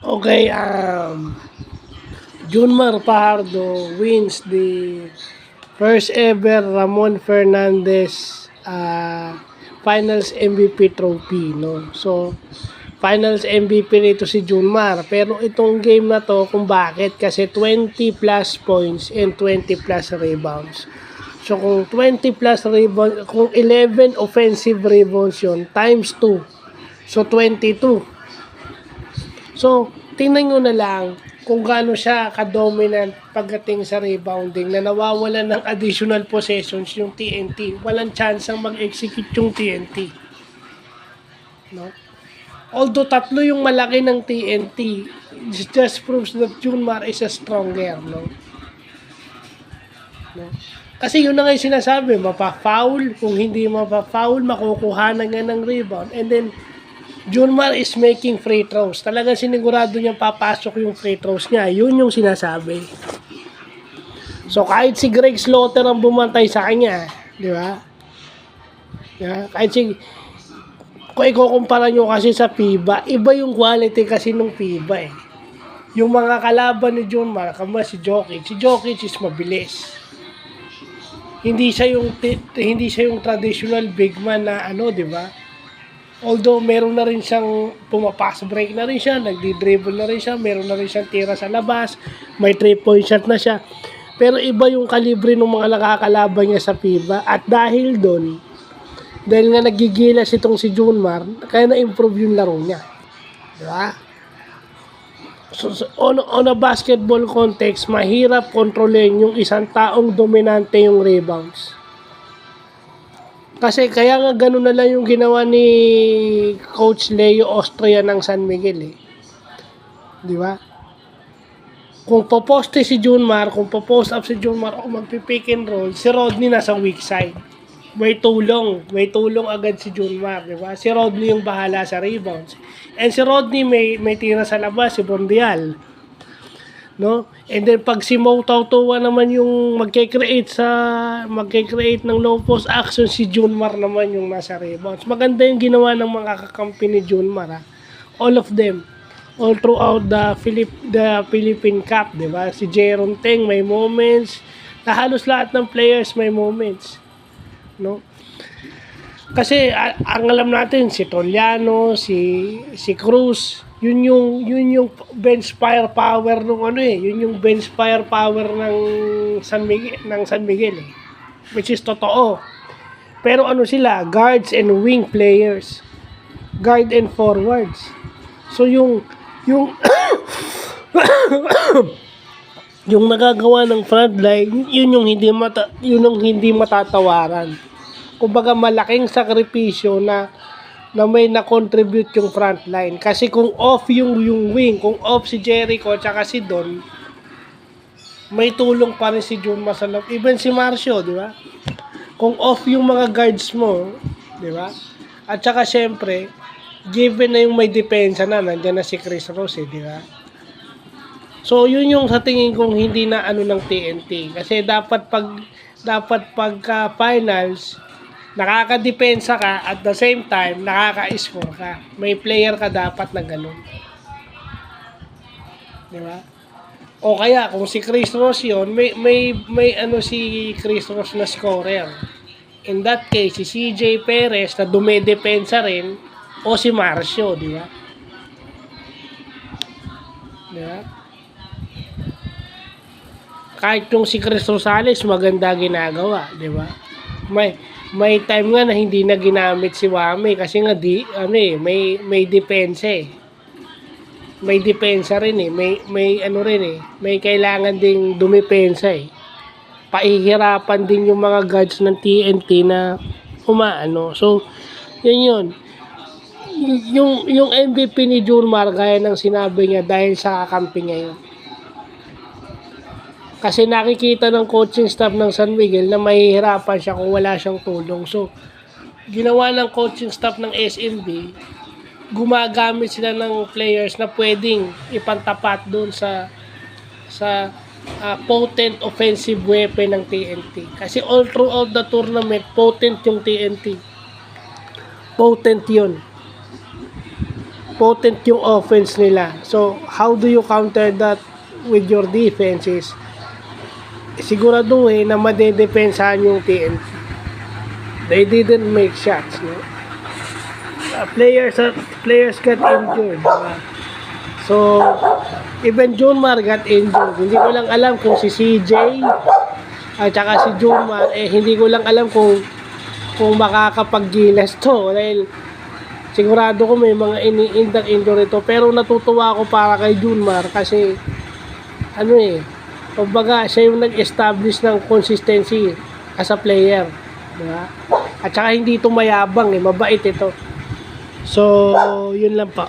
Okay, Junmar Fajardo wins the first ever Ramon Fernandez Finals MVP trophy, no? So, Finals MVP nito si Junmar. Pero itong game na to, kung bakit? Kasi 20 plus points and 20 plus rebounds. So, kung 20 plus rebounds, kung 11 offensive rebounds yun, times 2. So, 22. So, tingnan nyo na lang kung gaano siya ka-dominant pagdating sa rebounding na nawawalan ng additional possessions yung TNT. Walang chance ang mag-execute yung TNT. No? Although tatlo yung malaki ng TNT, it just proves that Junmar is a stronger. No? Kasi yun na nga yung sinasabi, mapa-foul. Kung hindi mapa-foul, makukuha na nga ng rebound. And then, Junmar is making free throws. Talagang sinigurado niya papasok yung free throws niya. Yun yung sinasabi. So, kahit si Greg Slaughter ang bumantay sa kanya, di ba? Yeah, kahit si... Kung ikukumpara nyo kasi sa FIBA, iba yung quality kasi ng FIBA eh. Yung mga kalaban ni Junmar, kama si Jokic is mabilis. Hindi siya yung traditional big man na ano, di ba? Although meron na rin siyang pumapas break na rin siya, nagdi-dribble na rin siya, meron na rin siyang tira sa labas, may 3-point shot na siya. Pero iba yung kalibre ng mga nakakalaban niya sa FIBA at dahil doon, dahil nga nagigilas itong si Junmar, kaya na-improve yung laro niya. Diba? So, on a basketball context, mahirap kontrolin yung isang taong dominante yung rebounds. Kasi kaya nga ganun na lang yung ginawa ni Coach Leo Austria ng San Miguel eh. Di ba? Kung poposte si Junmar, kung popost up si Junmar o magpipick and roll, si Rodney nasa weak side. May tulong agad si Junmar, di ba? Si Rodney yung bahala sa rebounds. And si Rodney may tira sa labas, si Bondial. No? And then pag si Mo Tautua naman yung magke-create ng low post action, si Junmar naman yung nasa rebounds. Maganda yung ginawa ng mga kakampi ni Junmar, ha? All of them, all throughout the Philippine Cup, di ba? Si Jeron Teng may moments, halos lahat ng players may moments, no? Kasi ang alam natin si Toliano, si Cruz, yun yung bench firepower yun yung bench firepower ng San Miguel eh. Which is totoo. Pero ano sila, guards and wing players. Guard and forwards. So yung yung nagagawa ng frontline, yun yung hindi matatawaran. Kumbaga malaking sakripisyo na may na-contribute yung frontline. Kasi kung off yung wing, kung off si Jericho at saka si Don, may tulong pa rin si Junmar sa loob. Even si Marcio, di ba? Kung off yung mga guards mo, di ba? At saka syempre, given na yung may depensa na, nandiyan na si Chris Rose, di ba? So, yun yung sa tingin kong hindi na ano ng TNT. Kasi dapat pagka finals, nakakadepensa ka at the same time nakaka-score ka. May player ka dapat na ganun. Di ba? O kaya kung si Chris Ross yun, may ano si Chris Ross na scorer. In that case, si CJ Perez na dumedepensa rin o si Marcio, di ba? Di ba? Kahit yung si Chris Rosales maganda ginagawa, di ba? May time nga na hindi na ginamit si Wame kasi nga may depensa eh. May depensa rin eh. May kailangan ding dumepensa eh. Paihirapan din yung mga guards ng TNT na umaano. So, yun. Yung MVP ni Junmar, gaya ng sinabi niya, dahil sa kakampi niya yun. Kasi nakikita ng coaching staff ng San Miguel na mahihirapan siya kung wala siyang tulong. So, ginawa ng coaching staff ng SMB, gumagamit sila ng players na pwedeng ipantapat doon sa potent offensive weapon ng TNT. Kasi all throughout the tournament, potent yung TNT. Potent yun. potent yung offense nila. So, how do you counter that with your defenses? Siguraduhin na madedepensahan yung TNT. They didn't make shots, no? Players got injured, diba? So, even Junmar got injured. Hindi ko lang alam kung si CJ at saka si Junmar, hindi ko lang alam kung makakapaggilas to. Dahil sigurado ko may mga iniindang injury to. Pero natutuwa ako para kay Junmar kasi kumbaga siya yung nag-establish ng consistency as a player. Diba? At saka hindi ito mayabang, mabait ito. So, yun lang pa.